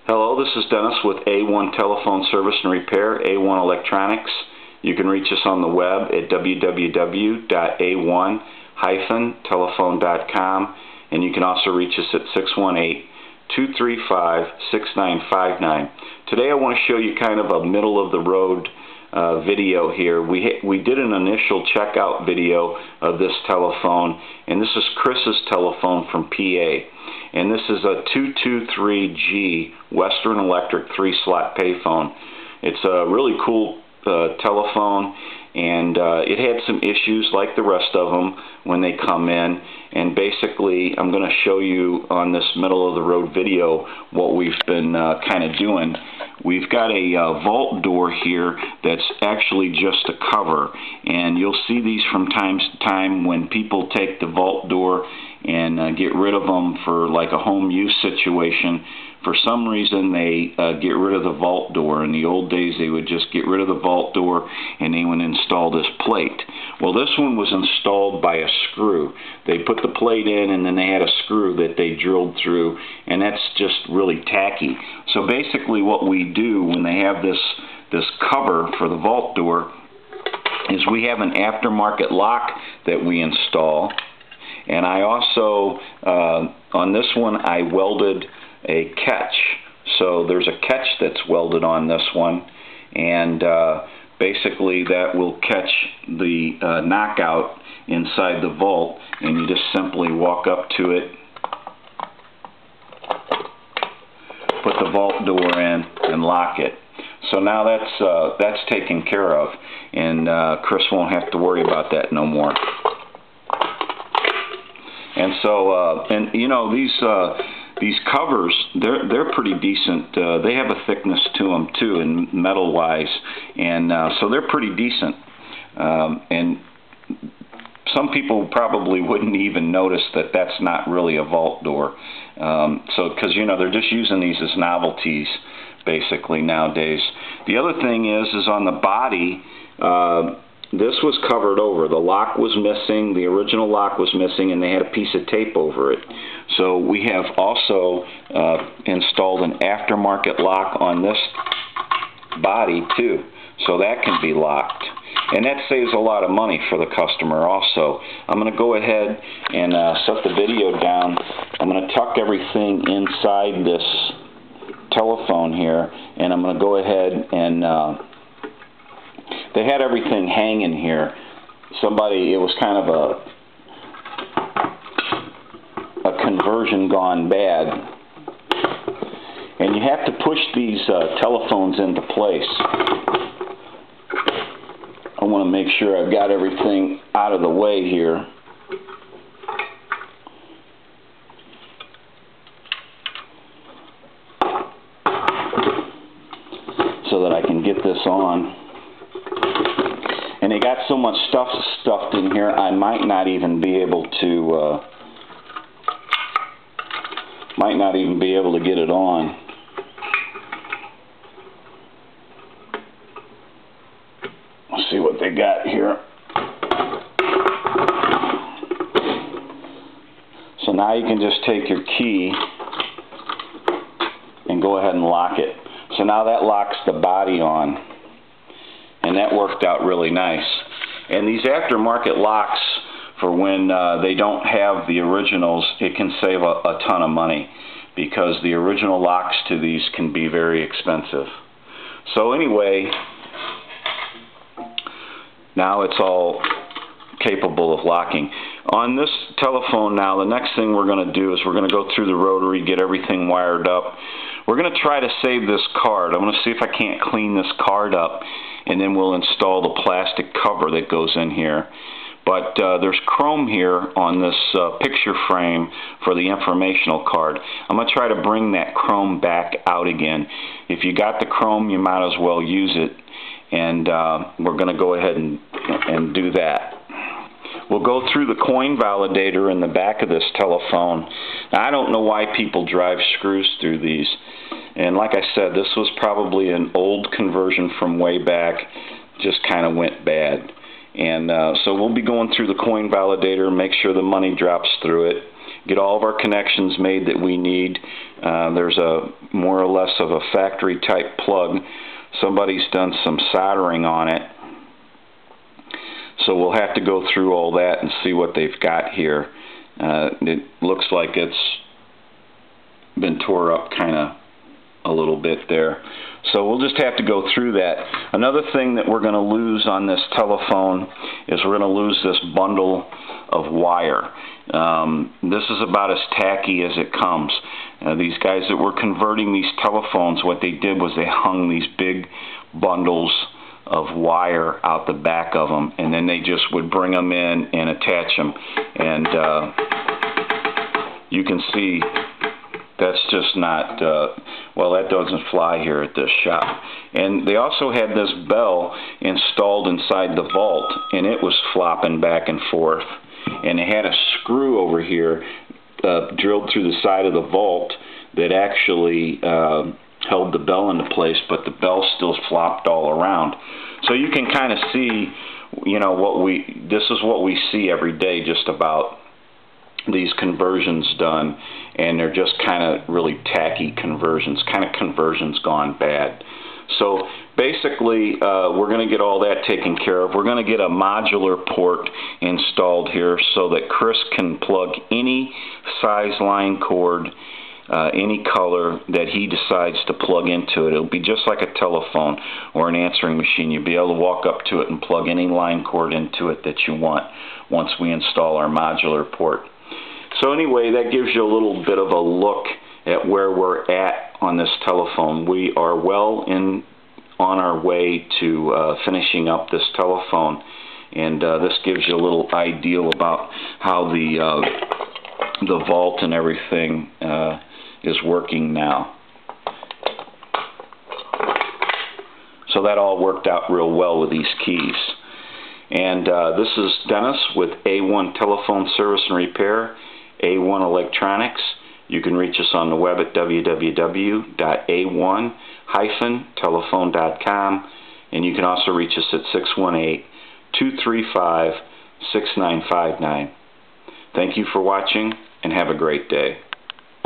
Hello, this is Dennis with A1 Telephone Service and Repair, A1 Electronics. You can reach us on the web at www.a1-telephone.com, and you can also reach us at 618-235-6959. Today I want to show you kind of a middle-of-the-road video here. We did an initial checkout video of this telephone, and this is Chris's telephone from PA. And this is a 223G Western Electric 3-slot payphone. It's a really cool telephone, and it had some issues like the rest of them when they come in. And basically, I'm going to show you on this middle-of-the-road video what we've been kind of doing. We've got a vault door here that's actually just a cover, and you'll see these from time to time when people take the vault door and get rid of them for like a home use situation. For some reason they get rid of the vault door. In the old days they would just get rid of the vault door and they would install this plate. Well, this one was installed by a screw. They put the plate in and then they had a screw that they drilled through, and that's just really tacky. So basically what we do when they have this cover for the vault door is we have an aftermarket lock that we install. And I also, on this one, I welded a catch. So there's a catch that's welded on this one, and basically that will catch the knockout inside the vault, and you just simply walk up to it, put the vault door in, and lock it. So now that's taken care of, and Chris won't have to worry about that no more. And so, and you know, these covers, they're pretty decent. They have a thickness to them too, and metal-wise, and so they're pretty decent. And some people probably wouldn't even notice that that's not really a vault door. So, because you know, they're just using these as novelties, basically nowadays. The other thing is on the body. This was covered over. The lock was missing, the original lock was missing, and they had a piece of tape over it. So we have also installed an aftermarket lock on this body too, so that can be locked. And that saves a lot of money for the customer also. I'm going to go ahead and set the video down. I'm going to tuck everything inside this telephone here, and I'm going to go ahead and they had everything hanging here. It was kind of a conversion gone bad. And you have to push these telephones into place. I want to make sure I've got everything out of the way here. So that I can get this on. And they got so much stuff stuffed in here, I might not even be able to get it on. Let's see what they got here. So now you can just take your key and go ahead and lock it. So now that locks the body on. And that worked out really nice. And these aftermarket locks, for when they don't have the originals, it can save a ton of money, because the original locks to these can be very expensive. So anyway, now it's all capable of locking. On this telephone now, the next thing we're going to do is we're going to go through the rotary, get everything wired up. We're going to try to save this card. I'm going to see if I can't clean this card up, and then we'll install the plastic cover that goes in here. But there's chrome here on this picture frame for the informational card. I'm going to try to bring that chrome back out again. If you got the chrome, you might as well use it, and we're going to go ahead and do that. We'll go through the coin validator in the back of this telephone. Now, I don't know why people drive screws through these. And like I said, this was probably an old conversion from way back, just kind of went bad. And so we'll be going through the coin validator, make sure the money drops through it, get all of our connections made that we need. There's a more or less of a factory type plug. Somebody's done some soldering on it, so we'll have to go through all that and see what they've got here. It looks like it's been tore up kind of a little bit there. So we'll just have to go through that. Another thing that we're going to lose on this telephone is we're going to lose this bundle of wire. This is about as tacky as it comes. These guys that were converting these telephones, what they did was they hung these big bundles of wire out the back of them, and then they just would bring them in and attach them. And you can see that's just not, well, that doesn't fly here at this shop. And they also had this bell installed inside the vault, and it was flopping back and forth. And they had a screw over here drilled through the side of the vault that actually held the bell into place, but the bell still flopped all around. So you can kind of see, you know, this is what we see every day, just about these conversions done, and they're just kind of really tacky conversions, kind of conversions gone bad. So basically, we're going to get all that taken care of. We're going to get a modular port installed here so that Chris can plug any size line cord, any color that he decides to plug into it. It'll be just like a telephone or an answering machine. You'll be able to walk up to it and plug any line cord into it that you want once we install our modular port. So anyway, that gives you a little bit of a look at where we're at on this telephone. We are well on our way to finishing up this telephone, and this gives you a little idea about how the vault and everything is working now. So that all worked out real well with these keys. And this is Dennis with A1 Telephone Service and Repair, A1 Electronics. You can reach us on the web at www.a1-telephone.com, and you can also reach us at 618-235-6959. Thank you for watching, and have a great day.